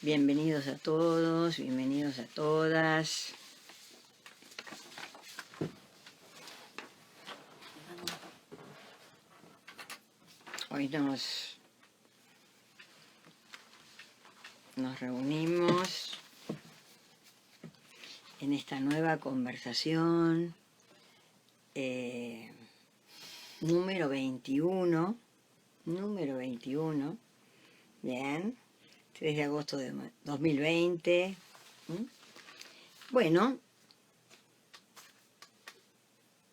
Bienvenidos a todos, bienvenidos a todas. Hoy nos reunimos en esta nueva conversación número 21, bien, 3 de agosto de 2020. Bueno,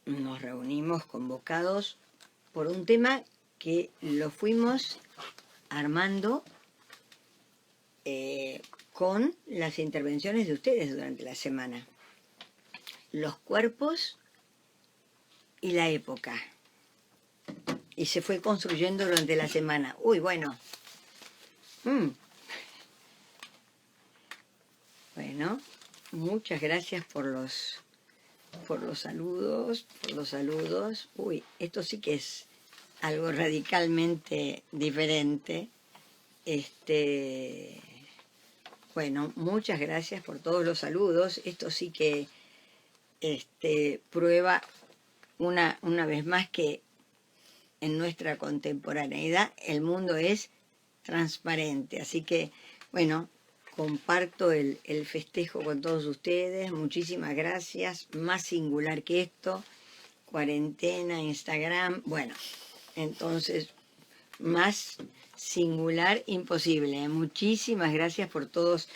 nos reunimos convocados por un tema que lo fuimos armando con las intervenciones de ustedes durante la semana. Los cuerpos y la época. Y se fue construyendo durante la semana. Uy, bueno. Bueno, muchas gracias por los saludos, Uy, esto sí que es algo radicalmente diferente. Bueno, muchas gracias por todos los saludos. Esto sí que prueba una vez más que en nuestra contemporaneidad el mundo es transparente. Así que, bueno, comparto el festejo con todos ustedes. Muchísimas gracias. Más singular que esto. Cuarentena, Instagram. Bueno, entonces, más singular imposible. Muchísimas gracias por todos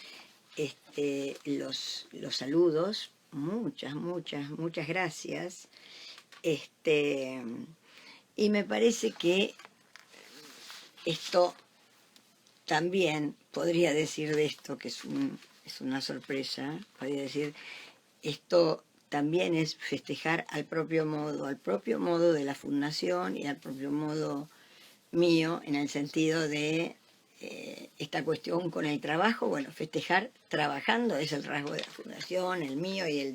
los saludos. Muchas gracias. Y me parece que esto también podría decir de esto, que es una sorpresa, podría decir, esto también es festejar al propio modo de la Fundación y al propio modo mío, en el sentido de esta cuestión con el trabajo. Bueno, festejar trabajando es el rasgo de la Fundación, el mío y el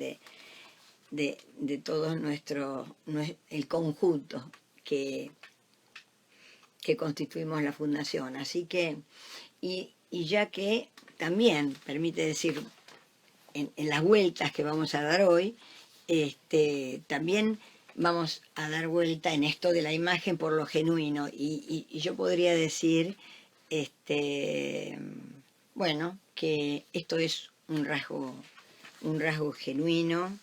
de todo el conjunto que constituimos la Fundación. Así que, y ya que también permite decir, en las vueltas que vamos a dar hoy, también vamos a dar vuelta en esto de la imagen por lo genuino. Y yo podría decir, bueno, que esto es un rasgo genuino.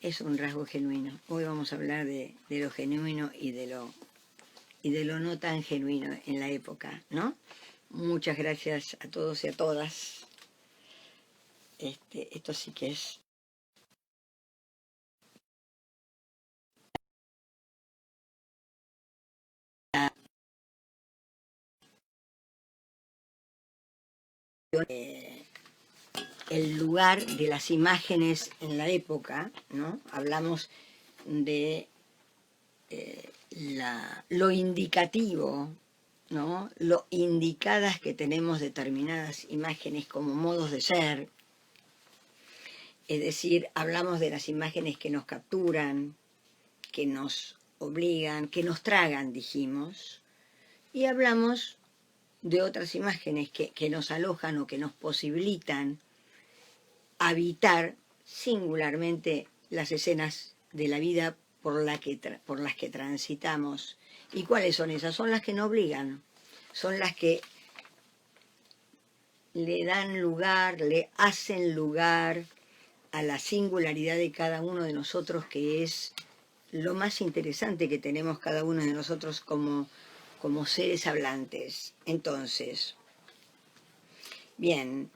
Es un rasgo genuino. Hoy vamos a hablar de lo genuino y de lo no tan genuino en la época, ¿no? Muchas gracias a todos y a todas. Esto sí que es el lugar de las imágenes en la época, ¿no? Hablamos de lo indicativo, ¿no? Lo indicadas que tenemos determinadas imágenes como modos de ser. Es decir, hablamos de las imágenes que nos capturan, que nos obligan, que nos tragan, dijimos, y hablamos de otras imágenes que nos alojan o que nos posibilitan habitar singularmente las escenas de la vida por las que transitamos. ¿Y cuáles son esas? Son las que nos obligan, son las que le dan lugar, le hacen lugar a la singularidad de cada uno de nosotros, que es lo más interesante que tenemos cada uno de nosotros como seres hablantes. Entonces, bien,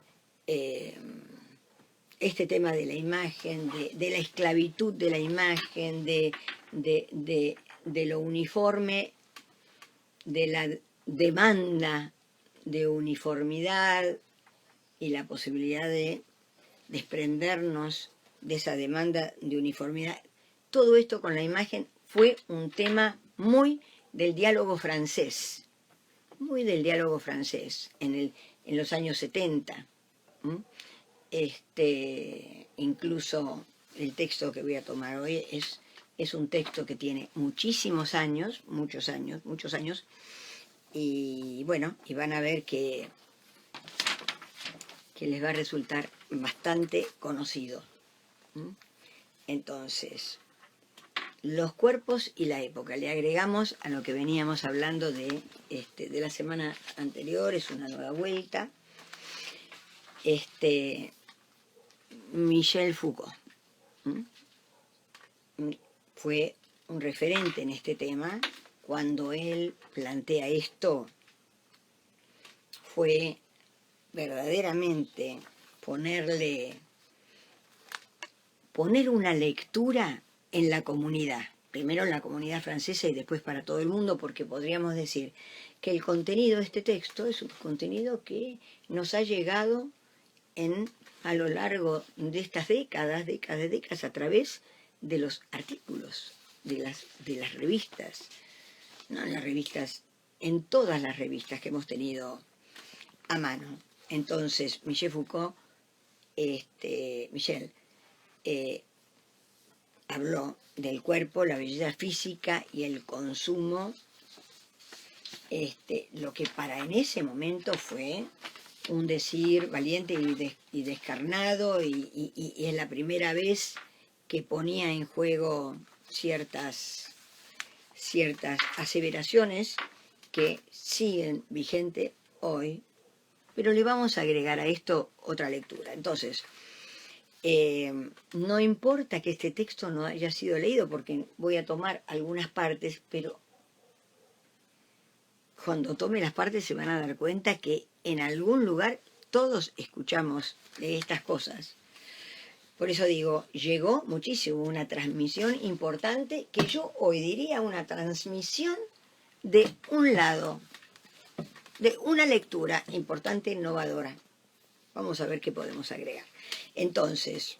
este tema de la imagen, de la esclavitud de la imagen, de lo uniforme, de la demanda de uniformidad y la posibilidad de desprendernos de esa demanda de uniformidad. Todo esto con la imagen fue un tema muy del diálogo francés, en los años 70. Incluso el texto que voy a tomar hoy es un texto que tiene muchos años, y bueno, y van a ver que que les va a resultar bastante conocido. Entonces, los cuerpos y la época. Le agregamos a lo que veníamos hablando de la semana anterior, es una nueva vuelta. Michel Foucault fue un referente en este tema. Cuando él plantea esto, fue verdaderamente poner una lectura en la comunidad, primero en la comunidad francesa y después para todo el mundo, porque podríamos decir que el contenido de este texto es un contenido que nos ha llegado a lo largo de estas décadas, a través de los artículos, de las revistas, no en las revistas, en todas las revistas que hemos tenido a mano. Entonces, Michel Foucault, habló del cuerpo, la belleza física y el consumo, lo que para en ese momento fue un decir valiente y descarnado, y es la primera vez que ponía en juego ciertas aseveraciones que siguen vigentes hoy, pero le vamos a agregar a esto otra lectura. Entonces, no importa que este texto no haya sido leído, porque voy a tomar algunas partes, pero cuando tome las partes se van a dar cuenta que en algún lugar todos escuchamos de estas cosas. Por eso digo, llegó muchísimo, una transmisión importante, que yo hoy diría una transmisión de un lado, de una lectura importante, innovadora. Vamos a ver qué podemos agregar. Entonces,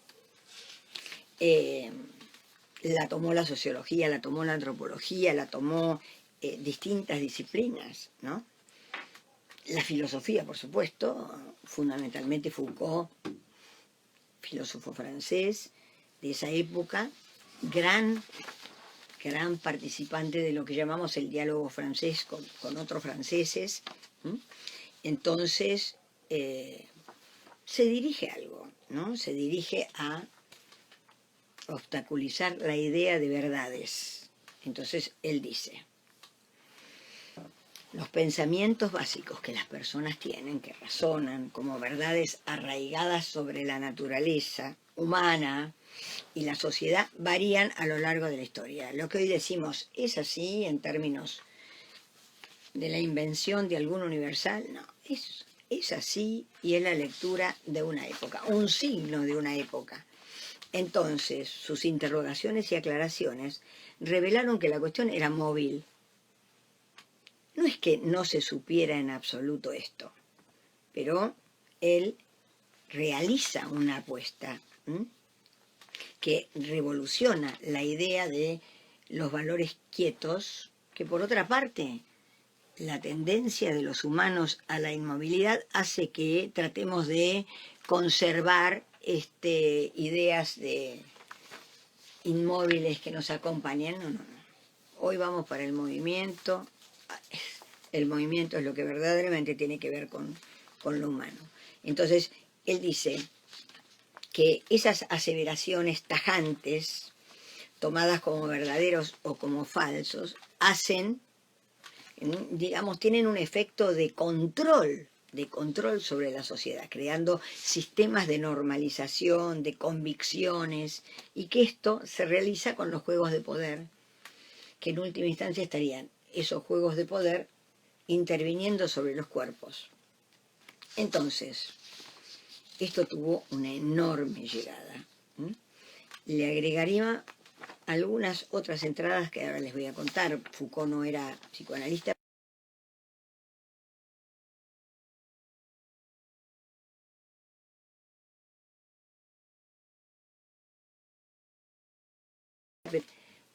la tomó la sociología, la tomó la antropología, la tomó distintas disciplinas, ¿no? La filosofía, por supuesto, fundamentalmente Foucault, filósofo francés de esa época, gran participante de lo que llamamos el diálogo francés con otros franceses. Entonces, se dirige a algo, ¿no? Se dirige a obstaculizar la idea de verdades. Entonces, él dice: los pensamientos básicos que las personas tienen, que razonan como verdades arraigadas sobre la naturaleza humana y la sociedad, varían a lo largo de la historia. Lo que hoy decimos es así en términos de la invención de algún universal, no, es así, y es la lectura de una época, un signo de una época. Entonces, sus interrogaciones y aclaraciones revelaron que la cuestión era móvil. No es que no se supiera en absoluto esto, pero él realiza una apuesta que revoluciona la idea de los valores quietos, que por otra parte, la tendencia de los humanos a la inmovilidad hace que tratemos de conservar ideas de inmóviles que nos acompañan. No. Hoy vamos para el movimiento. El movimiento es lo que verdaderamente tiene que ver con lo humano. Entonces, él dice que esas aseveraciones tajantes, tomadas como verdaderos o como falsos, tienen un efecto de control sobre la sociedad, creando sistemas de normalización, de convicciones, y que esto se realiza con los juegos de poder, que en última instancia estarían esos juegos de poder interviniendo sobre los cuerpos. Entonces, esto tuvo una enorme llegada. Le agregaría algunas otras entradas que ahora les voy a contar. Foucault no era psicoanalista.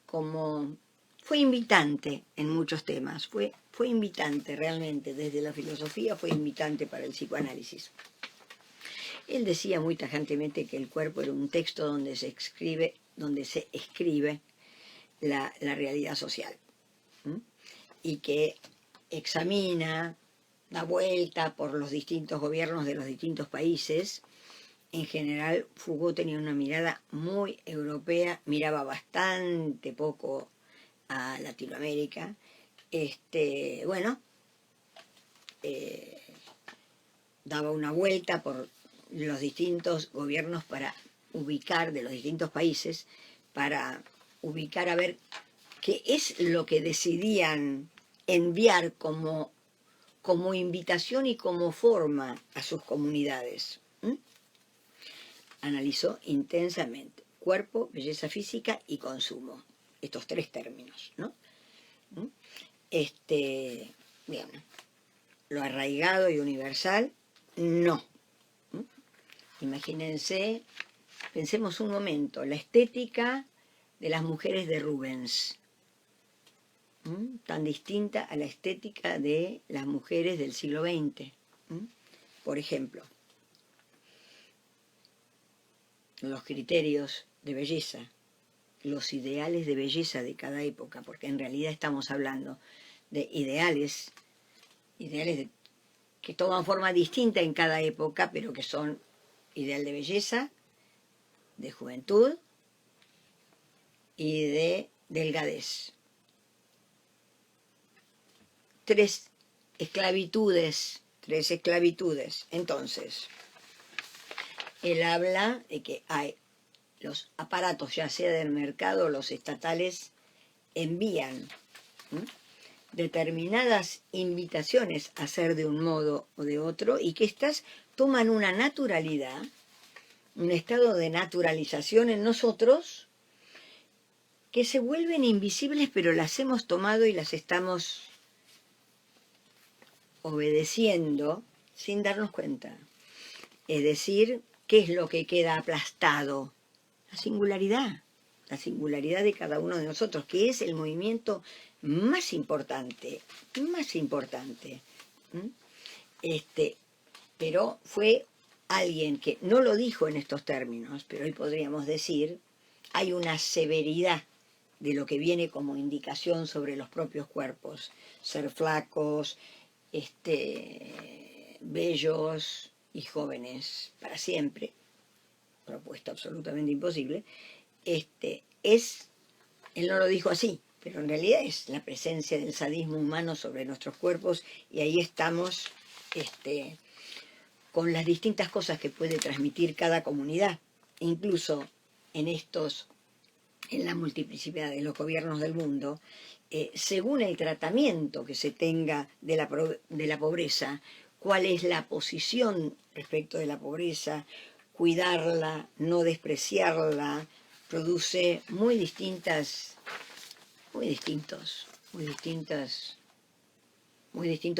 Como fue invitante en muchos temas, fue invitante realmente, desde la filosofía fue invitante para el psicoanálisis. Él decía muy tajantemente que el cuerpo era un texto donde se escribe la realidad social, y que examina da vuelta por los distintos gobiernos de los distintos países. En general, Foucault tenía una mirada muy europea, miraba bastante poco a Latinoamérica. Bueno, daba una vuelta por los distintos gobiernos para ubicar, de los distintos países, para ubicar a ver qué es lo que decidían enviar como invitación y como forma a sus comunidades. Analizó intensamente cuerpo, belleza física y consumo, estos tres términos, ¿no? Bien, lo arraigado y universal, no. Imagínense, pensemos un momento, la estética de las mujeres de Rubens, tan distinta a la estética de las mujeres del siglo XX. Por ejemplo, los criterios de belleza, los ideales de belleza de cada época, porque en realidad estamos hablando de ideales que toman forma distinta en cada época, pero que son ideal de belleza, de juventud y de delgadez. Tres esclavitudes. Entonces, él habla de que hay los aparatos, ya sea del mercado o los estatales, envían determinadas invitaciones a ser de un modo o de otro, y que éstas toman una naturalidad, un estado de naturalización en nosotros, que se vuelven invisibles, pero las hemos tomado y las estamos obedeciendo sin darnos cuenta. Es decir, ¿qué es lo que queda aplastado? La singularidad de cada uno de nosotros, que es el movimiento más importante. Pero fue alguien que no lo dijo en estos términos, pero hoy podríamos decir, hay una severidad de lo que viene como indicación sobre los propios cuerpos, ser flacos, bellos y jóvenes para siempre, propuesta absolutamente imposible. Él no lo dijo así, pero en realidad es la presencia del sadismo humano sobre nuestros cuerpos, y ahí estamos con las distintas cosas que puede transmitir cada comunidad, incluso en la multiplicidad de los gobiernos del mundo, según el tratamiento que se tenga de la pobreza, cuál es la posición respecto de la pobreza, cuidarla, no despreciarla, produce muy distintos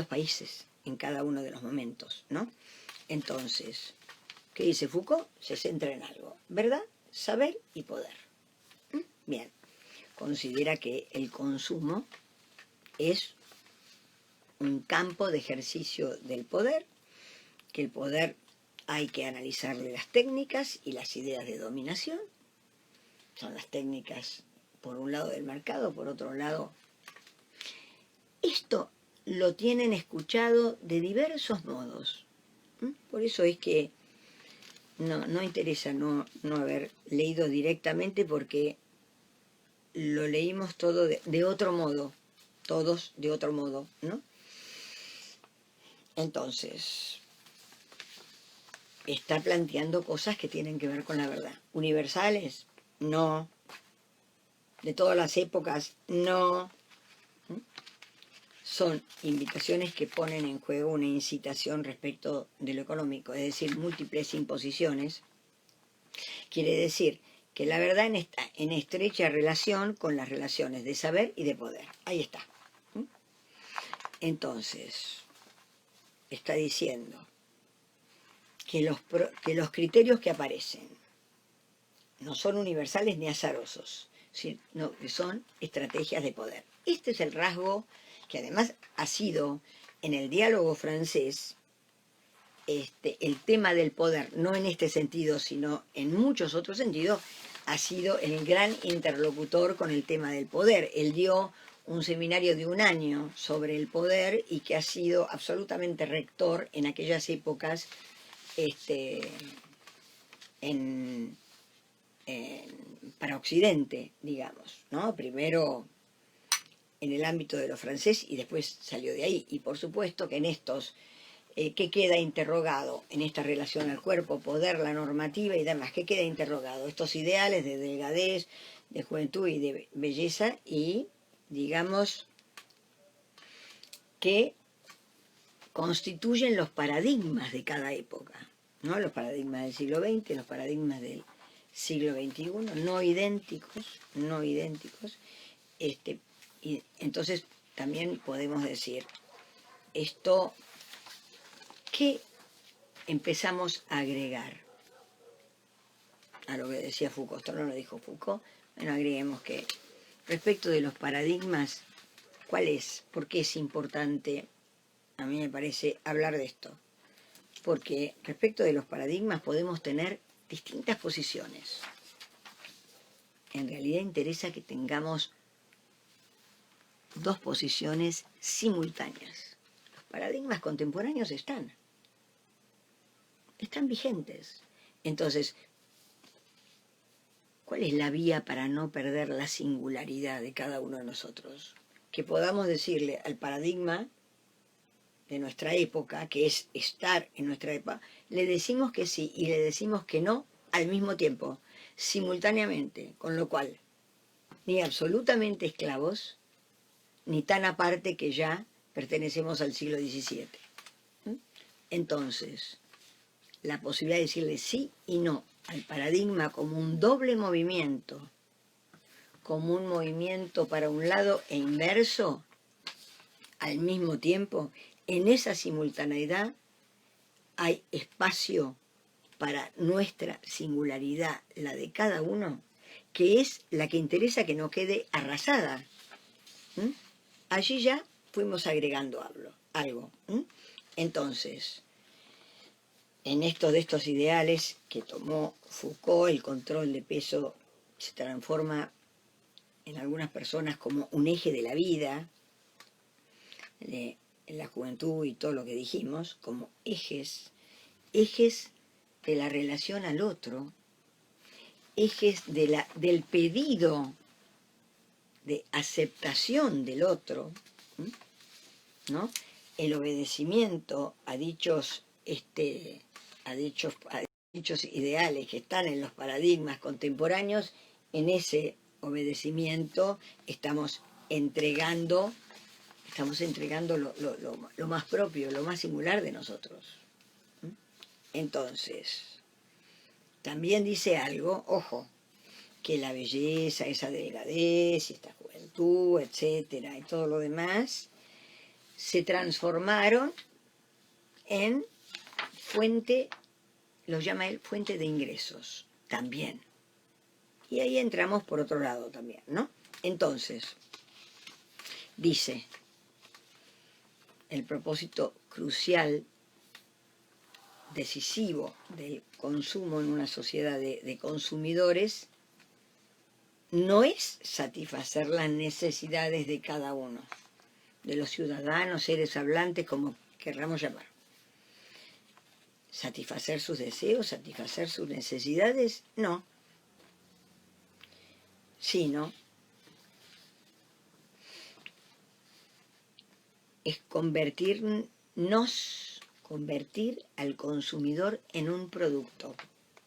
países en cada uno de los momentos, ¿no? Entonces, ¿qué dice Foucault? Se centra en algo: verdad, saber y poder. Bien, considera que el consumo es un campo de ejercicio del poder, que el poder hay que analizarle las técnicas y las ideas de dominación. Son las técnicas, por un lado, del mercado, por otro lado. Esto lo tienen escuchado de diversos modos. Por eso es que no interesa no haber leído directamente, porque lo leímos todo de otro modo, todos de otro modo, ¿no? Entonces, está planteando cosas que tienen que ver con la verdad. ¿Universales? No. ¿De todas las épocas? No. Son invitaciones que ponen en juego una incitación respecto de lo económico, es decir, múltiples imposiciones. Quiere decir que la verdad está en estrecha relación con las relaciones de saber y de poder. Ahí está. Entonces, está diciendo que los criterios que aparecen no son universales ni azarosos, sino que son estrategias de poder. Este es el rasgo que además ha sido en el diálogo francés el tema del poder, no en este sentido, sino en muchos otros sentidos, ha sido el gran interlocutor con el tema del poder. Él dio un seminario de un año sobre el poder y que ha sido absolutamente rector en aquellas épocas en, para Occidente, digamos, ¿no? Primero en el ámbito de lo francés y después salió de ahí. Y por supuesto que en estos, ¿qué queda interrogado en esta relación al cuerpo, poder, la normativa y demás? ¿Qué queda interrogado? Estos ideales de delgadez, de juventud y de belleza y, digamos, que constituyen los paradigmas de cada época, ¿no? Los paradigmas del siglo XX, los paradigmas del siglo XXI, no idénticos, no idénticos. Y entonces también podemos decir, esto, ¿qué empezamos a agregar a lo que decía Foucault? Esto no lo dijo Foucault. Bueno, agreguemos que respecto de los paradigmas, ¿cuál es? ¿Por qué es importante? A mí me parece hablar de esto. Porque respecto de los paradigmas podemos tener distintas posiciones. En realidad interesa que tengamos dos posiciones simultáneas. Los paradigmas contemporáneos están vigentes. Entonces, ¿cuál es la vía para no perder la singularidad de cada uno de nosotros? Que podamos decirle al paradigma de nuestra época, que es estar en nuestra época, le decimos que sí y le decimos que no al mismo tiempo, simultáneamente, con lo cual, ni absolutamente esclavos, ni tan aparte que ya pertenecemos al siglo XVII. Entonces, la posibilidad de decirle sí y no al paradigma como un doble movimiento, como un movimiento para un lado e inverso, al mismo tiempo, en esa simultaneidad hay espacio para nuestra singularidad, la de cada uno, que es la que interesa que no quede arrasada. Allí ya fuimos agregando algo. Entonces, en esto de estos ideales que tomó Foucault, el control de peso se transforma en algunas personas como un eje de la vida, en la juventud y todo lo que dijimos, como ejes de la relación al otro, ejes del pedido de aceptación del otro, ¿no? El obedecimiento a dichos ideales que están en los paradigmas contemporáneos. En ese obedecimiento estamos entregando lo más propio, lo más singular de nosotros. Entonces, también dice algo, ojo, que la belleza, esa delgadez, esta juventud, etcétera, y todo lo demás, se transformaron en fuente, lo llama él, fuente de ingresos, también. Y ahí entramos por otro lado también, ¿no? Entonces, dice, el propósito crucial, decisivo del consumo en una sociedad de consumidores, no es satisfacer las necesidades de cada uno, de los ciudadanos, seres hablantes, como querramos llamar. ¿Satisfacer sus deseos, satisfacer sus necesidades? No. Sino es convertir al consumidor en un producto,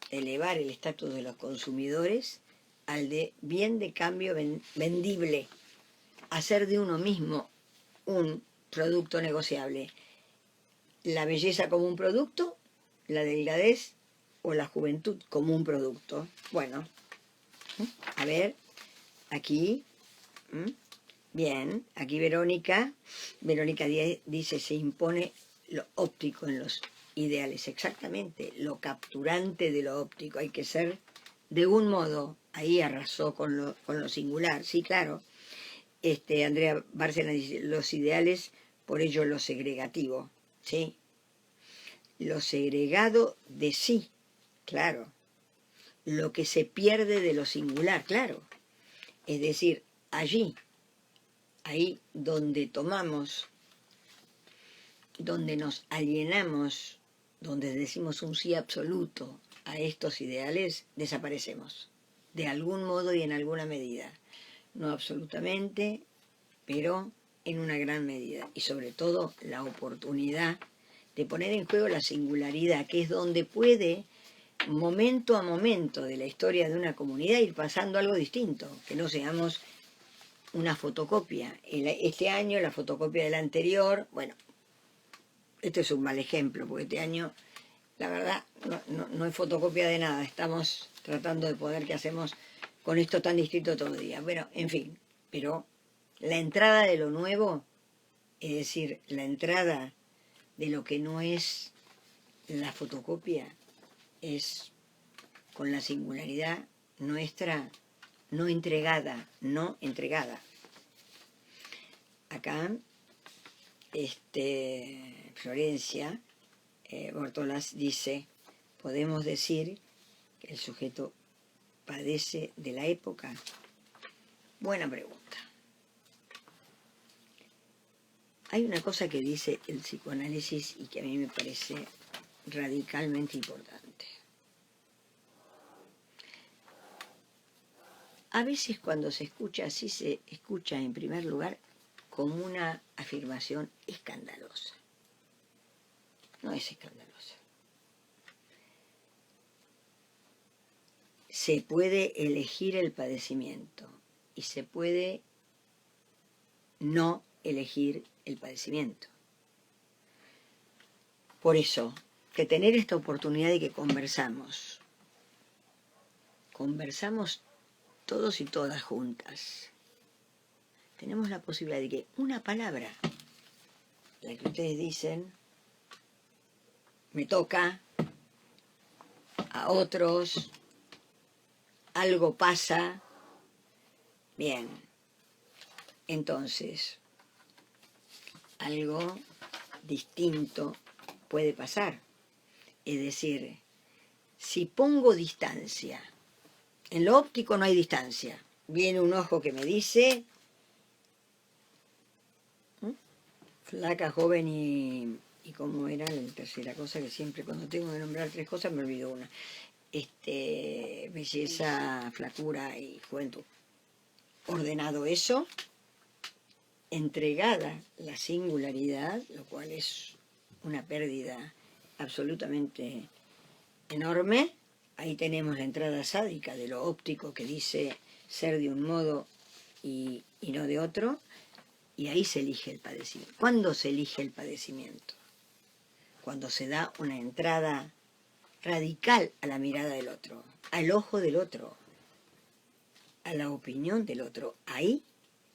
elevar el estatus de los consumidores al de bien de cambio vendible, hacer de uno mismo un producto negociable. La belleza como un producto, la delgadez o la juventud como un producto. Bueno, a ver, aquí, bien, aquí Verónica dice, se impone lo óptico en los ideales, exactamente, lo capturante de lo óptico, hay que ser de un modo, ahí arrasó con lo singular, sí, claro. Andrea Bárcena dice, los ideales, por ello lo segregativo, ¿sí? Lo segregado de sí, claro. Lo que se pierde de lo singular, claro. Es decir, allí ahí donde tomamos, donde nos alienamos, donde decimos un sí absoluto a estos ideales, desaparecemos, de algún modo y en alguna medida. No absolutamente, pero en una gran medida. Y sobre todo la oportunidad de poner en juego la singularidad, que es donde puede, momento a momento de la historia de una comunidad, ir pasando algo distinto, que no seamos una fotocopia. Este año la fotocopia del anterior, bueno, este es un mal ejemplo, porque este año, la verdad, no es fotocopia de nada. Estamos tratando de poder qué hacemos con esto tan distinto todo el día. Bueno, en fin, pero la entrada de lo nuevo, es decir, la entrada de lo que no es la fotocopia, es con la singularidad nuestra no entregada, no entregada. Acá, Florencia Bortolas dice, podemos decir que el sujeto padece de la época. Buena pregunta. Hay una cosa que dice el psicoanálisis y que a mí me parece radicalmente importante. A veces cuando se escucha así, se escucha en primer lugar como una afirmación escandalosa. No es escandalosa. Se puede elegir el padecimiento y se puede no elegir el padecimiento. Por eso, que tener esta oportunidad de que conversamos todos y todas juntas, tenemos la posibilidad de que una palabra, la que ustedes dicen, me toca, a otros, algo pasa, bien, entonces, algo distinto puede pasar. Es decir, si pongo distancia, en lo óptico no hay distancia. Viene un ojo que me dice, flaca, joven y cómo era la tercera cosa, que siempre cuando tengo que nombrar tres cosas me olvido una. Belleza, flacura y juventud. Ordenado eso, entregada la singularidad, lo cual es una pérdida absolutamente enorme. Ahí tenemos la entrada sádica de lo óptico que dice ser de un modo y no de otro, y ahí se elige el padecimiento. ¿Cuándo se elige el padecimiento? Cuando se da una entrada radical a la mirada del otro, al ojo del otro, a la opinión del otro. Ahí,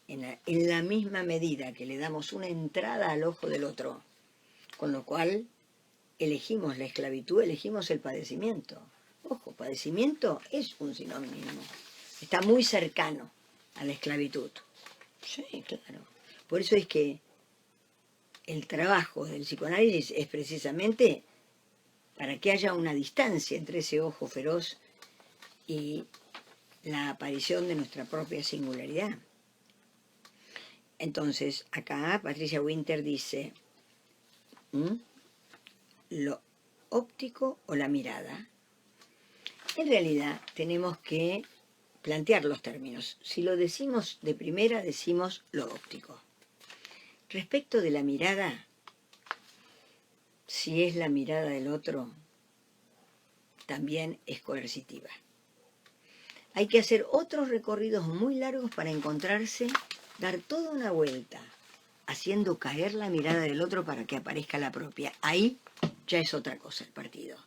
en la misma medida que le damos una entrada al ojo del otro, con lo cual elegimos la esclavitud, elegimos el padecimiento. Ojo, padecimiento es un sinónimo, está muy cercano a la esclavitud. Sí, claro. Por eso es que el trabajo del psicoanálisis es precisamente para que haya una distancia entre ese ojo feroz y la aparición de nuestra propia singularidad. Entonces, acá Patricia Winter dice, lo óptico o la mirada. En realidad tenemos que plantear los términos. Si lo decimos de primera, decimos lo óptico. Respecto de la mirada, si es la mirada del otro, también es coercitiva. Hay que hacer otros recorridos muy largos para encontrarse, dar toda una vuelta, haciendo caer la mirada del otro para que aparezca la propia. Ahí ya es otra cosa el partido.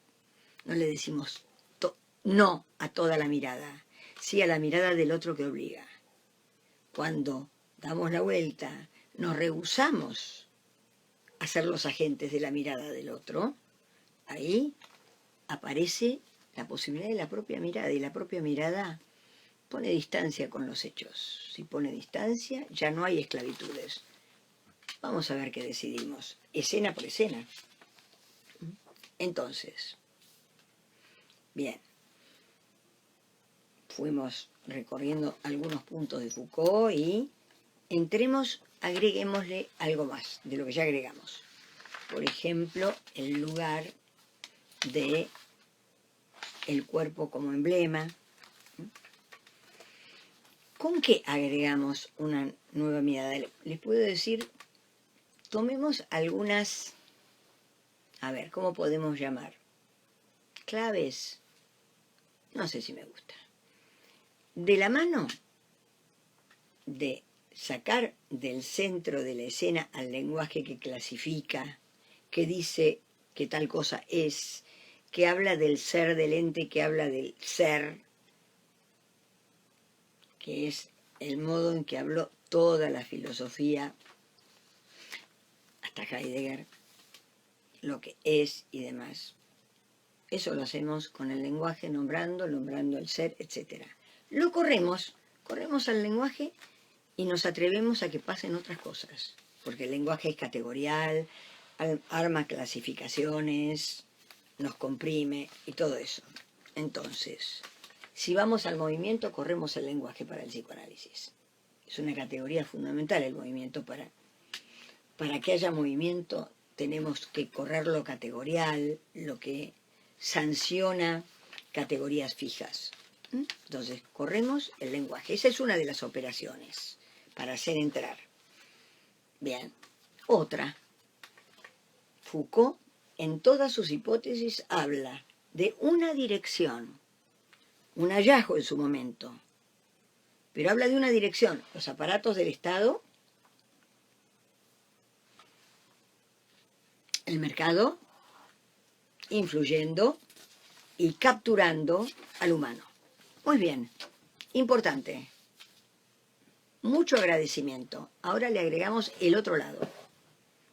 No le decimos no a toda la mirada, sí a la mirada del otro que obliga. Cuando damos la vuelta, nos rehusamos a ser los agentes de la mirada del otro, ahí aparece la posibilidad de la propia mirada, y la propia mirada pone distancia con los hechos. Si pone distancia, ya no hay esclavitudes. Vamos a ver qué decidimos, escena por escena. Entonces, bien, fuimos recorriendo algunos puntos de Foucault y entremos, agreguémosle algo más de lo que ya agregamos. Por ejemplo, el lugar de el cuerpo como emblema. ¿Con qué agregamos una nueva mirada? Les puedo decir, tomemos algunas, a ver, ¿cómo podemos llamar? Claves, no sé si me gusta. De la mano de sacar del centro de la escena al lenguaje que clasifica, que dice que tal cosa es, que habla del ser del ente, que habla del ser, que es el modo en que habló toda la filosofía, hasta Heidegger, lo que es y demás. Eso lo hacemos con el lenguaje, nombrando el ser, etc. Lo corremos al lenguaje y nos atrevemos a que pasen otras cosas, porque el lenguaje es categorial, arma clasificaciones, nos comprime y todo eso. Entonces, si vamos al movimiento, corremos el lenguaje para el psicoanálisis. Es una categoría fundamental el movimiento. Para que haya movimiento tenemos que correr lo categorial, lo que sanciona categorías fijas. Entonces, corremos el lenguaje. Esa es una de las operaciones para hacer entrar. Bien. Otra. Foucault, en todas sus hipótesis, habla de una dirección, un hallazgo en su momento, pero habla de una dirección, los aparatos del Estado, el mercado, influyendo y capturando al humano. Muy bien, importante, mucho agradecimiento. Ahora le agregamos el otro lado.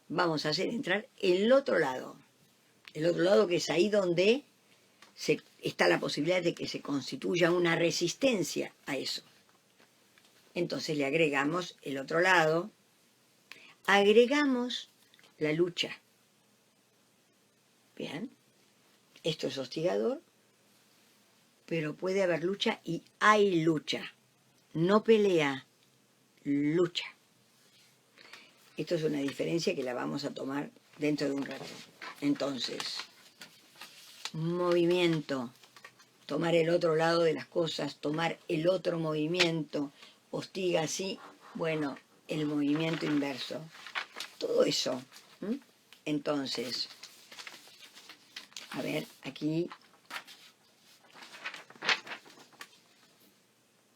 Vamos a hacer entrar el otro lado que es ahí donde está la posibilidad de que se constituya una resistencia a eso. Entonces le agregamos el otro lado, agregamos la lucha. Bien, esto es hostigador, pero puede haber lucha y hay lucha. No pelea, lucha. Esto es una diferencia que la vamos a tomar dentro de un rato. Entonces, movimiento, tomar el otro lado de las cosas, tomar el otro movimiento, hostiga así, bueno, el movimiento inverso. Todo eso. Entonces, a ver, aquí,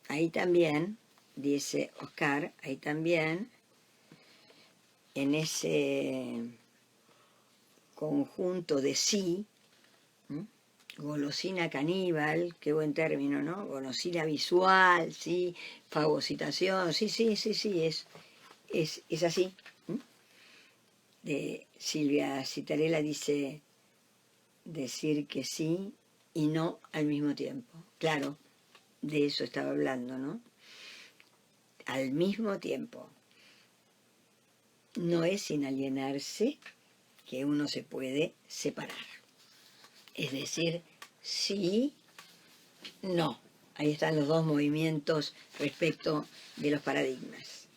ahí también, dice Oscar, ahí también, en ese conjunto de sí, golosina caníbal, qué buen término, ¿no? Golosina visual, sí, fagocitación, sí, es así. De Silvia Citarella dice decir que sí y no al mismo tiempo. Claro, de eso estaba hablando, ¿no? Al mismo tiempo. No es sin alienarse que uno se puede separar. Es decir, sí, no. Ahí están los dos movimientos respecto de los paradigmas.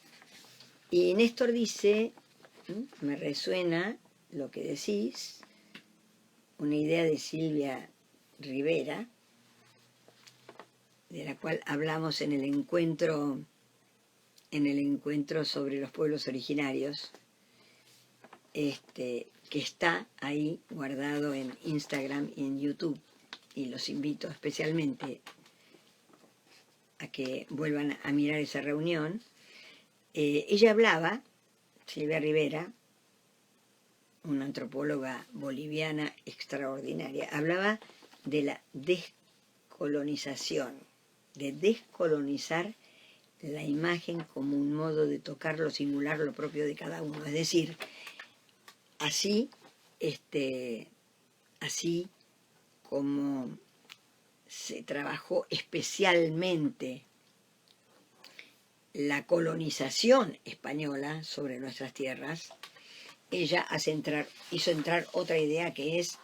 Y Néstor dice, me resuena lo que decís, una idea de Silvia Rivera, de la cual hablamos en el encuentro sobre los pueblos originarios, que está ahí guardado en Instagram y en YouTube, y los invito especialmente a que vuelvan a mirar esa reunión. Ella hablaba, Silvia Rivera, una antropóloga boliviana extraordinaria, hablaba de la descolonización, de descolonizar la imagen como un modo de tocar lo singular, lo propio de cada uno. Es decir, así como se trabajó especialmente la colonización española sobre nuestras tierras, ella hizo entrar otra idea, que es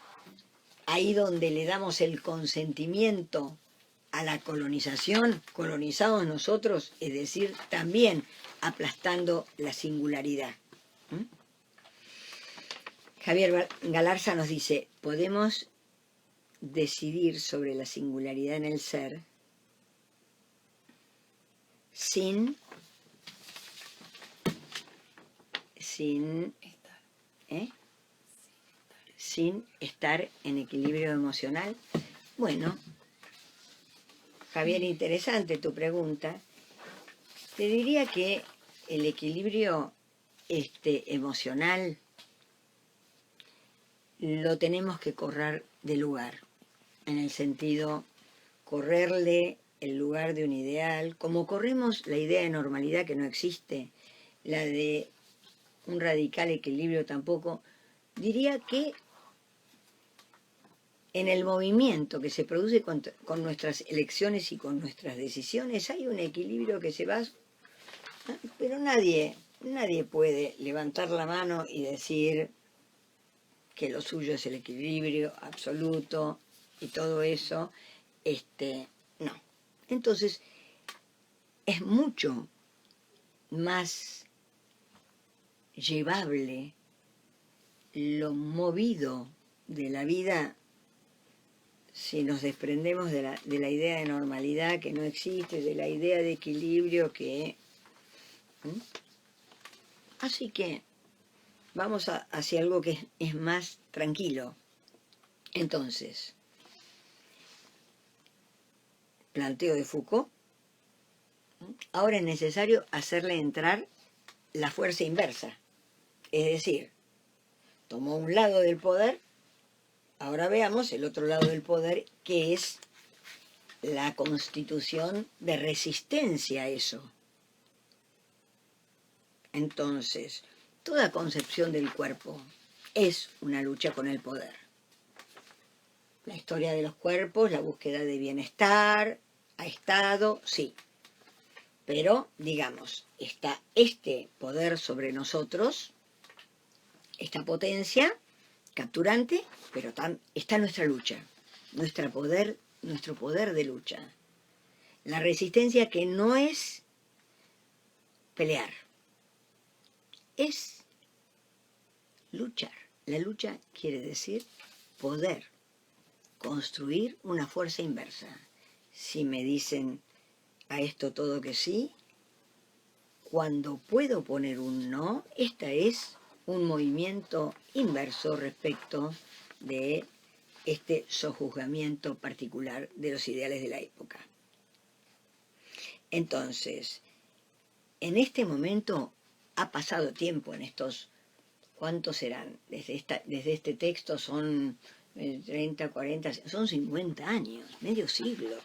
ahí donde le damos el consentimiento a la colonización, colonizamos nosotros, es decir, también aplastando la singularidad. ¿Mm? Javier Galarza nos dice, podemos decidir sobre la singularidad en el ser sin estar en equilibrio emocional. Bueno, Javier, interesante tu pregunta. Te diría que el equilibrio emocional lo tenemos que correr de lugar, en el sentido, correrle el lugar de un ideal, como corremos la idea de normalidad que no existe, la de un radical equilibrio tampoco. Diría que en el movimiento que se produce con nuestras elecciones y con nuestras decisiones hay un equilibrio que se va, pero nadie puede levantar la mano y decir que lo suyo es el equilibrio absoluto y todo eso, no. Entonces, es mucho más llevable lo movido de la vida si nos desprendemos de la idea de normalidad que no existe, de la idea de equilibrio que... ¿Mm? Así que vamos hacia algo que es más tranquilo. Entonces, planteo de Foucault, ahora es necesario hacerle entrar la fuerza inversa. Es decir, tomó un lado del poder, ahora veamos el otro lado del poder, que es la constitución de resistencia a eso. Entonces, toda concepción del cuerpo es una lucha con el poder. La historia de los cuerpos, la búsqueda de bienestar, ha estado, sí. Pero, digamos, está este poder sobre nosotros, esta potencia capturante, pero está nuestra lucha, nuestro poder de lucha. La resistencia que no es pelear, es luchar. La lucha quiere decir poder construir una fuerza inversa. Si me dicen a esto todo que sí, cuando puedo poner un no, esta es un movimiento inverso respecto de este sojuzgamiento particular de los ideales de la época. Entonces, en este momento ha pasado tiempo en estos, ¿cuántos serán? Desde este texto son 30, 40, son 50 años, medio siglo,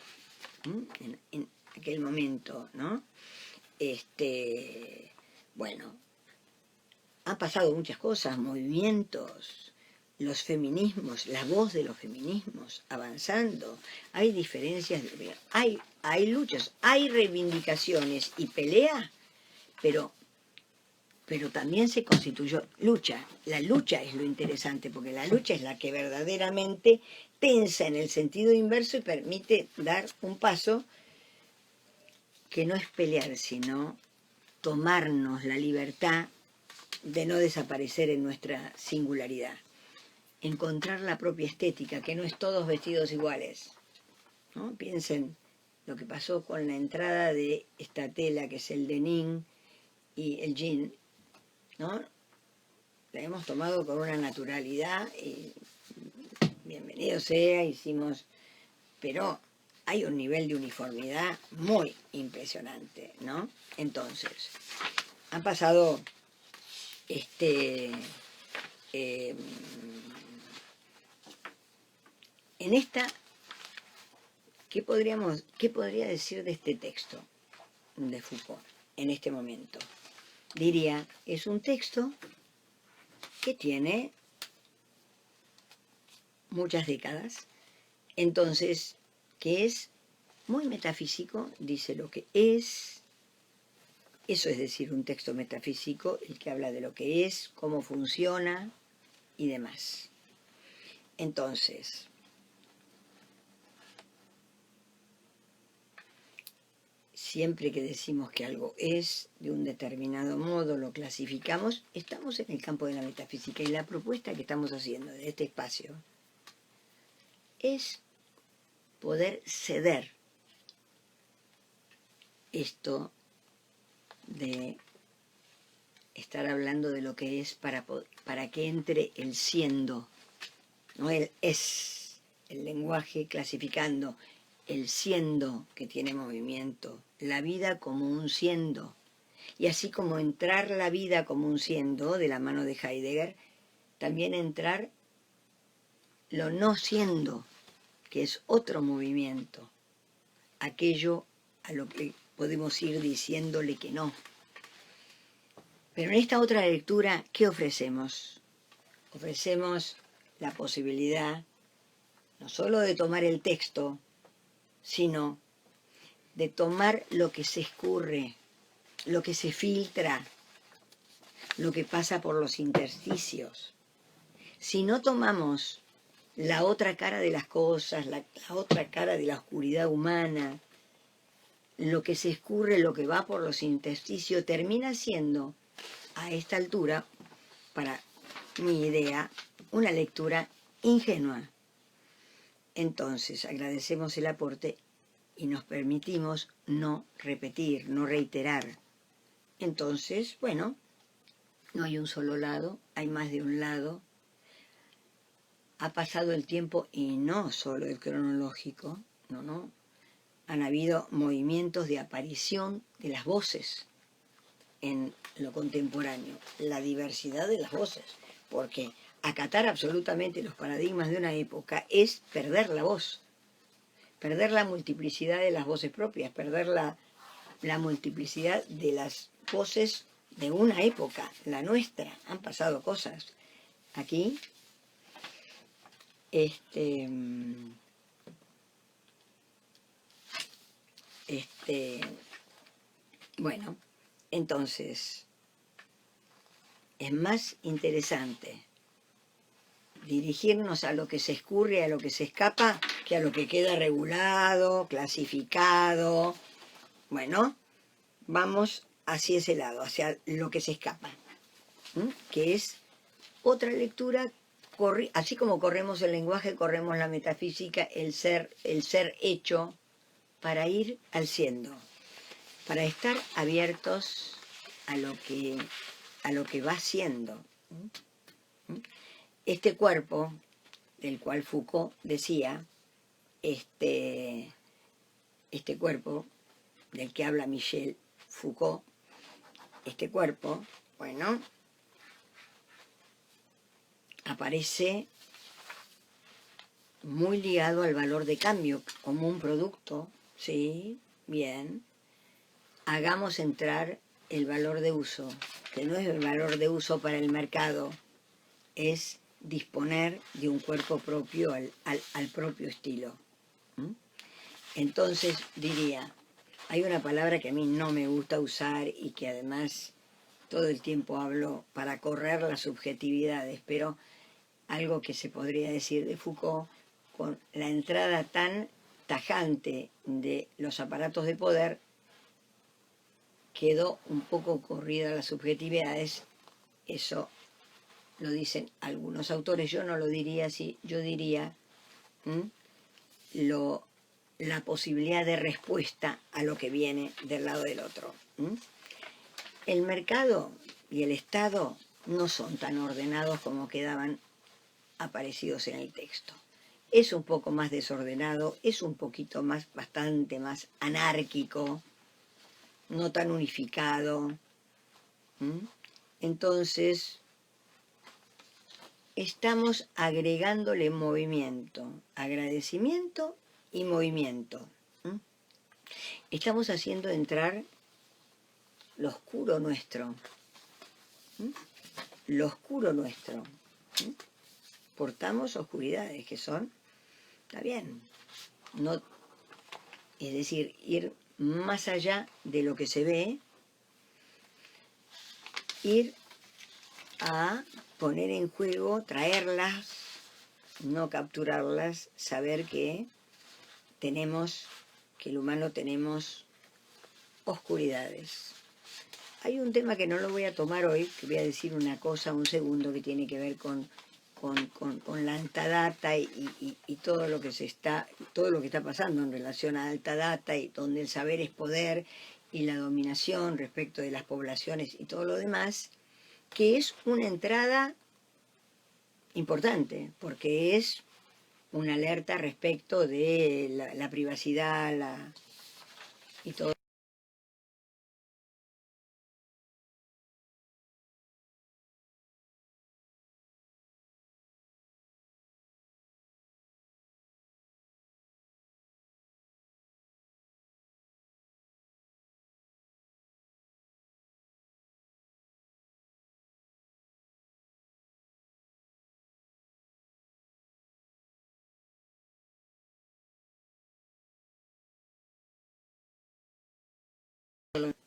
en aquel momento, ¿no? Bueno, han pasado muchas cosas, movimientos, los feminismos, la voz de los feminismos avanzando, hay diferencias, hay luchas, hay reivindicaciones y pelea, pero también se constituyó lucha. La lucha es lo interesante, porque la lucha es la que verdaderamente tensa en el sentido inverso y permite dar un paso que no es pelear, sino tomarnos la libertad de no desaparecer en nuestra singularidad. Encontrar la propia estética, que no es todos vestidos iguales, ¿no? Piensen lo que pasó con la entrada de esta tela, que es el denim y el jean, ¿no? La hemos tomado con una naturalidad y bienvenido sea, hicimos... Pero hay un nivel de uniformidad muy impresionante, ¿no? Entonces, han pasado en esta, ¿qué podría decir de este texto de Foucault en este momento? Diría, es un texto que tiene muchas décadas, entonces, que es muy metafísico, dice lo que es, eso es decir, un texto metafísico, el que habla de lo que es, cómo funciona y demás. Entonces, siempre que decimos que algo es de un determinado modo, lo clasificamos, estamos en el campo de la metafísica. Y la propuesta que estamos haciendo de este espacio es poder ceder esto de estar hablando de lo que es para que entre el siendo, no el es, el lenguaje clasificando el siendo que tiene movimiento, la vida como un siendo, y así como entrar la vida como un siendo, de la mano de Heidegger, también entrar lo no siendo, que es otro movimiento, aquello a lo que podemos ir diciéndole que no. Pero en esta otra lectura, ¿qué ofrecemos? Ofrecemos la posibilidad no solo de tomar el texto, sino de tomar lo que se escurre, lo que se filtra, lo que pasa por los intersticios. Si no tomamos la otra cara de las cosas, la otra cara de la oscuridad humana, lo que se escurre, lo que va por los intersticios, termina siendo, a esta altura, para mi idea, una lectura ingenua. Entonces, agradecemos el aporte y nos permitimos no repetir, no reiterar. Entonces, bueno, no hay un solo lado, hay más de un lado. Ha pasado el tiempo y no solo el cronológico, no. Han habido movimientos de aparición de las voces en lo contemporáneo, la diversidad de las voces, porque acatar absolutamente los paradigmas de una época es perder la voz, perder la multiplicidad de las voces propias, perder la multiplicidad de las voces de una época, la nuestra. Han pasado cosas. Aquí, bueno, entonces, es más interesante dirigirnos a lo que se escurre, a lo que se escapa, que a lo que queda regulado, clasificado. Bueno, vamos hacia ese lado, hacia lo que se escapa, que es otra lectura, así como corremos el lenguaje, corremos la metafísica, el ser hecho, para ir al siendo, para estar abiertos a lo que va siendo. Este cuerpo, del cual Foucault decía, este cuerpo del que habla Michel Foucault, este cuerpo, bueno, aparece muy ligado al valor de cambio, como un producto, sí, bien. Hagamos entrar el valor de uso, que no es el valor de uso para el mercado, es disponer de un cuerpo propio al propio estilo. Entonces diría, hay una palabra que a mí no me gusta usar y que además todo el tiempo hablo para correr las subjetividades, pero algo que se podría decir de Foucault, con la entrada tan tajante de los aparatos de poder, quedó un poco corrida las subjetividades. Eso lo dicen algunos autores, yo no lo diría así, yo diría la posibilidad de respuesta a lo que viene del lado del otro. El mercado y el Estado no son tan ordenados como quedaban aparecidos en el texto. Es un poco más desordenado, es un poquito más, bastante más anárquico, no tan unificado. Entonces, estamos agregándole movimiento, agradecimiento y movimiento. Estamos haciendo entrar lo oscuro nuestro. Lo oscuro nuestro. Portamos oscuridades que son, está bien, no, es decir, ir más allá de lo que se ve, ir a poner en juego, traerlas, no capturarlas, saber que el humano tenemos oscuridades. Hay un tema que no lo voy a tomar hoy, que voy a decir una cosa, un segundo, que tiene que ver con la alta data y todo lo que todo lo que está pasando en relación a alta data, y donde el saber es poder y la dominación respecto de las poblaciones y todo lo demás, que es una entrada importante, porque es una alerta respecto de la privacidad y todo.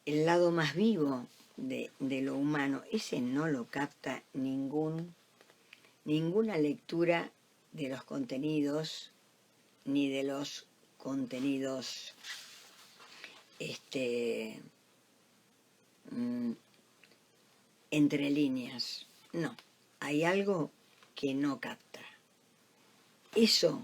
El lado más vivo de lo humano, ese no lo capta ninguna lectura de los contenidos, ni de los contenidos entre líneas. No, hay algo que no capta. Eso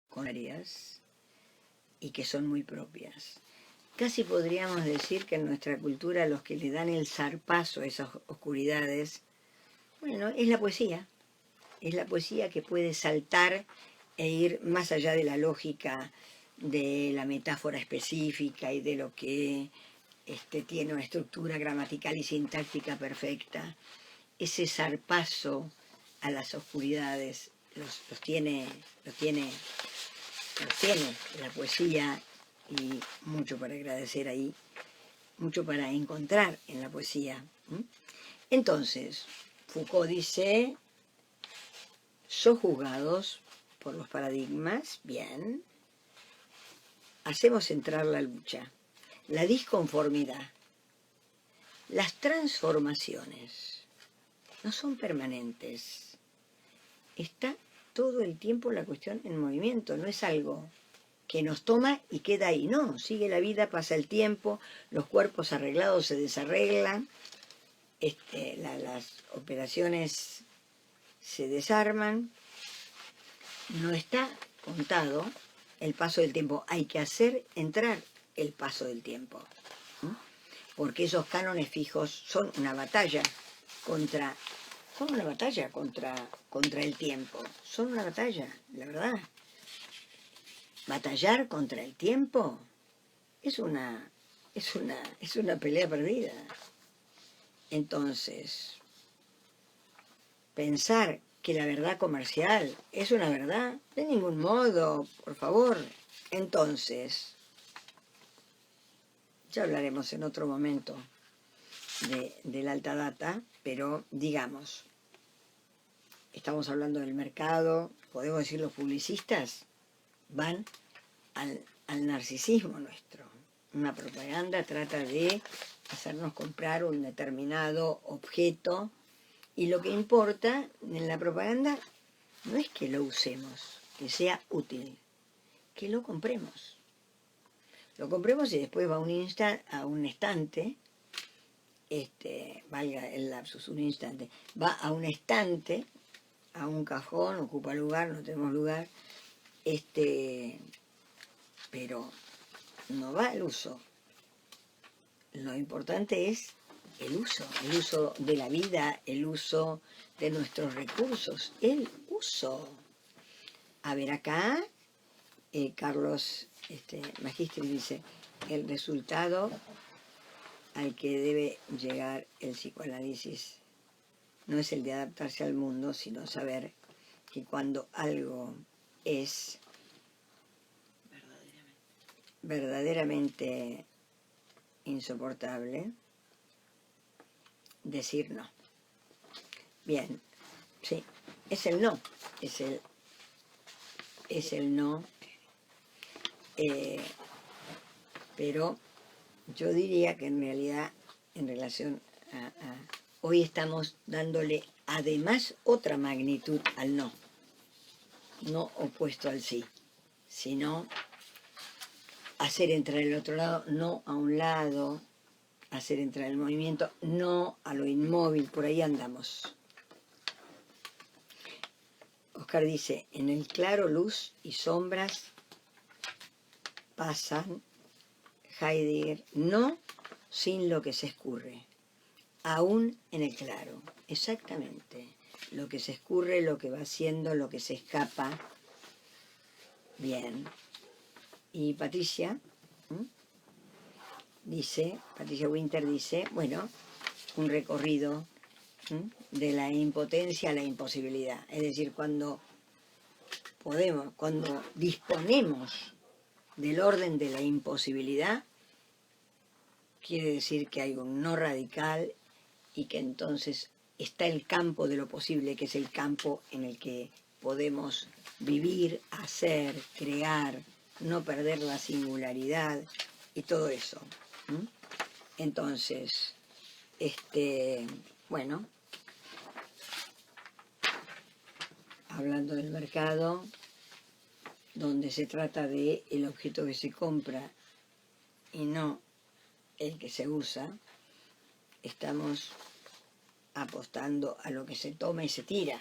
con áreas y que son muy propias. Casi podríamos decir que en nuestra cultura los que le dan el zarpazo a esas oscuridades, bueno, es la poesía. Es la poesía que puede saltar e ir más allá de la lógica de la metáfora específica y de lo que tiene una estructura gramatical y sintáctica perfecta. Ese zarpazo a las oscuridades los tiene la poesía, y mucho para agradecer ahí, mucho para encontrar en la poesía. Entonces, Foucault dice, sojuzgados por los paradigmas, bien, hacemos entrar la lucha, la disconformidad, las transformaciones, no son permanentes. Está todo el tiempo la cuestión en movimiento, no es algo que nos toma y queda ahí, no, sigue la vida, pasa el tiempo, los cuerpos arreglados se desarreglan, las operaciones se desarman, no está contado el paso del tiempo, hay que hacer entrar el paso del tiempo, porque esos cánones fijos son una batalla contra el tiempo, son una batalla, la verdad. Batallar contra el tiempo es una pelea perdida. Entonces, pensar que la verdad comercial es una verdad, de ningún modo, por favor. Entonces, ya hablaremos en otro momento de la alta data, pero digamos, estamos hablando del mercado, podemos decir los publicistas van al narcisismo nuestro. Una propaganda trata de hacernos comprar un determinado objeto, y lo que importa en la propaganda no es que lo usemos, que sea útil, que lo compremos. Lo compremos y después va a un estante, valga el lapsus, un instante, va a un estante, a un cajón, ocupa lugar, no tenemos lugar, pero no va al uso. Lo importante es el uso de la vida, el uso de nuestros recursos, el uso. A ver, acá Carlos Magistri dice, el resultado al que debe llegar el psicoanálisis no es el de adaptarse al mundo, sino saber que cuando algo es verdaderamente insoportable, decir no. Bien, sí, es el no, es el no. Pero yo diría que en realidad, en relación hoy estamos dándole además otra magnitud al no, no opuesto al sí, sino hacer entrar el otro lado, no a un lado, hacer entrar el movimiento, no a lo inmóvil, por ahí andamos. Oscar dice, en el claro luz y sombras pasan, Heidegger, no sin lo que se escurre, aún en el claro, exactamente, lo que se escurre, lo que va haciendo, lo que se escapa. Bien. Y Patricia dice, Patricia Winter dice, bueno, un recorrido de la impotencia a la imposibilidad. Es decir, cuando disponemos del orden de la imposibilidad, quiere decir que hay un no radical y que entonces está el campo de lo posible, que es el campo en el que podemos vivir, hacer, crear, no perder la singularidad y todo eso. Entonces, bueno, hablando del mercado, donde se trata de el objeto que se compra y no el que se usa, estamos apostando a lo que se toma y se tira.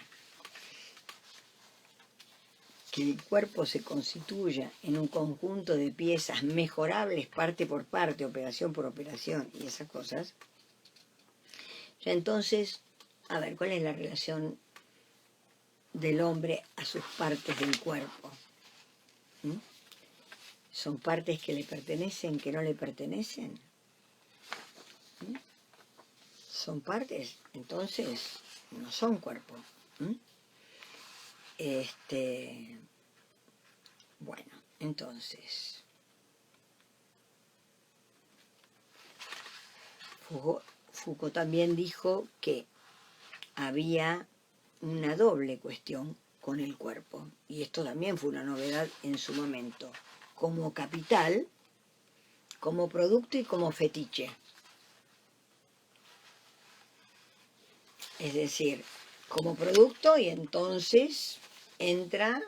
Que el cuerpo se constituya en un conjunto de piezas mejorables parte por parte, operación por operación y esas cosas, ya entonces, a ver, ¿cuál es la relación del hombre a sus partes del cuerpo? ¿Son partes que le pertenecen, que no le pertenecen? ¿Son partes? Entonces, no son cuerpo. Bueno, entonces, Foucault también dijo que había una doble cuestión con el cuerpo, y esto también fue una novedad en su momento, como capital, como producto y como fetiche. Es decir, como producto y entonces entra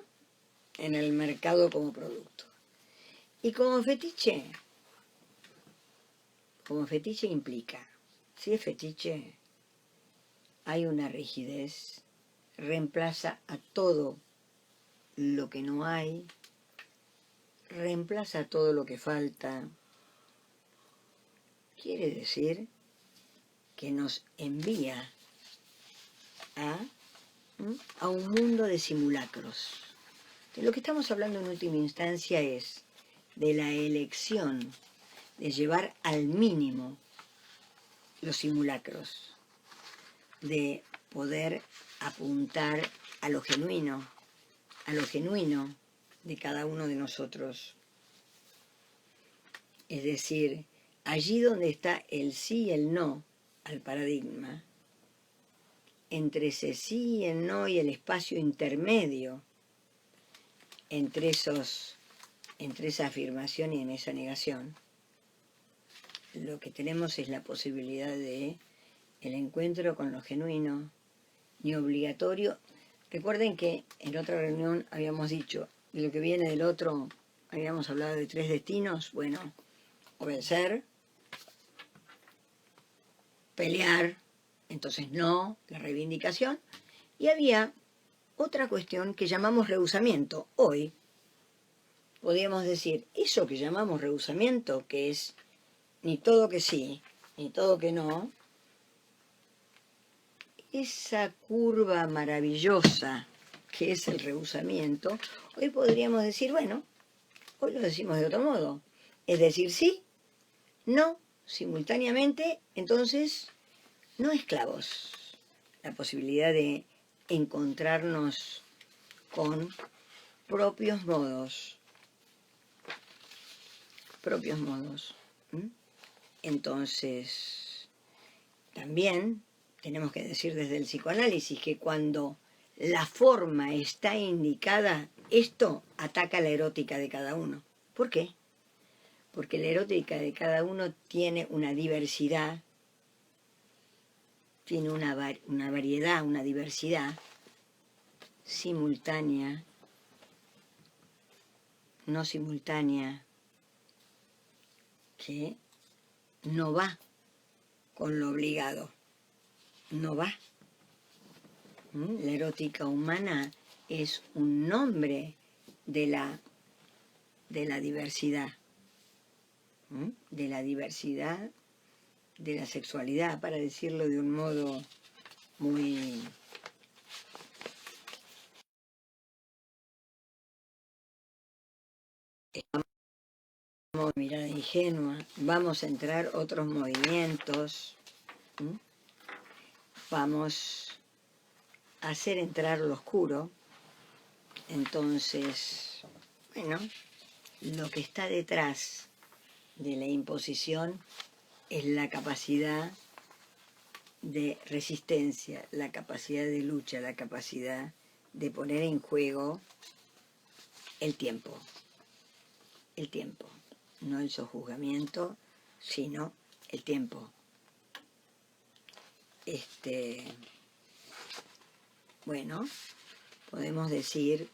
en el mercado como producto. Y como fetiche implica, si es fetiche, hay una rigidez, reemplaza a todo lo que no hay, reemplaza a todo lo que falta. Quiere decir que nos envía a un mundo de simulacros. De lo que estamos hablando en última instancia es de la elección de llevar al mínimo los simulacros, de poder apuntar a lo genuino de cada uno de nosotros. Es decir, allí donde está el sí y el no al paradigma, entre ese sí y el no y el espacio intermedio, entre esa afirmación y en esa negación, lo que tenemos es la posibilidad de el encuentro con lo genuino, ni obligatorio. Recuerden que en otra reunión habíamos dicho, de lo que viene del otro, habíamos hablado de 3 destinos, bueno, o vencer, pelear, entonces no, la reivindicación, y había otra cuestión que llamamos rehusamiento. Hoy podríamos decir, eso que llamamos rehusamiento, que es ni todo que sí, ni todo que no, esa curva maravillosa que es el rehusamiento, hoy podríamos decir, bueno, hoy lo decimos de otro modo, es decir, sí, no, simultáneamente, entonces, no esclavos. La posibilidad de encontrarnos con propios modos. Entonces, también tenemos que decir desde el psicoanálisis que cuando la forma está indicada, esto ataca la erótica de cada uno. ¿Por qué? porque la erótica de cada uno tiene una diversidad, tiene una variedad, una diversidad simultánea, no simultánea, que no va con lo obligado, no va. La erótica humana es un nombre de la diversidad, de la diversidad de la sexualidad, para decirlo de un modo muy... mirada ingenua, vamos a entrar otros movimientos, vamos a hacer entrar lo oscuro. Entonces, bueno, lo que está detrás de la imposición es la capacidad de resistencia, la capacidad de lucha, la capacidad de poner en juego el tiempo, no el sojuzgamiento, sino el tiempo. Bueno, podemos decir,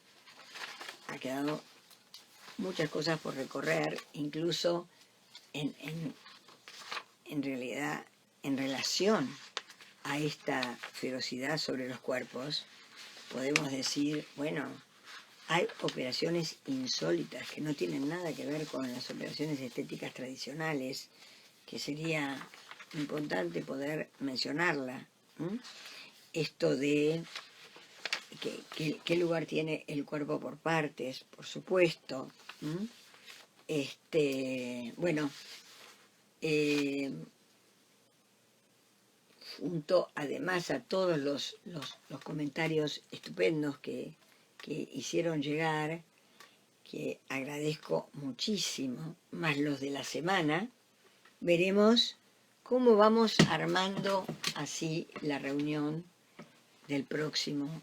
ha quedado muchas cosas por recorrer, incluso en realidad, en relación a esta ferocidad sobre los cuerpos, podemos decir, bueno, hay operaciones insólitas que no tienen nada que ver con las operaciones estéticas tradicionales, que sería importante poder mencionarla. Esto de qué lugar tiene el cuerpo por partes, por supuesto. Bueno, junto además a todos los comentarios estupendos que hicieron llegar, que agradezco muchísimo, más los de la semana, veremos cómo vamos armando así la reunión del próximo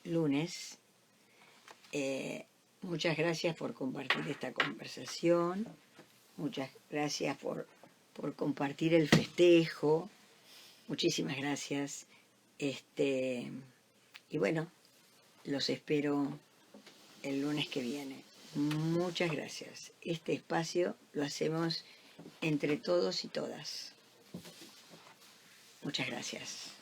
lunes. Muchas gracias por compartir esta conversación, muchas gracias por compartir el festejo, muchísimas gracias. Y bueno, los espero el lunes que viene. Muchas gracias. Este espacio lo hacemos entre todos y todas. Muchas gracias.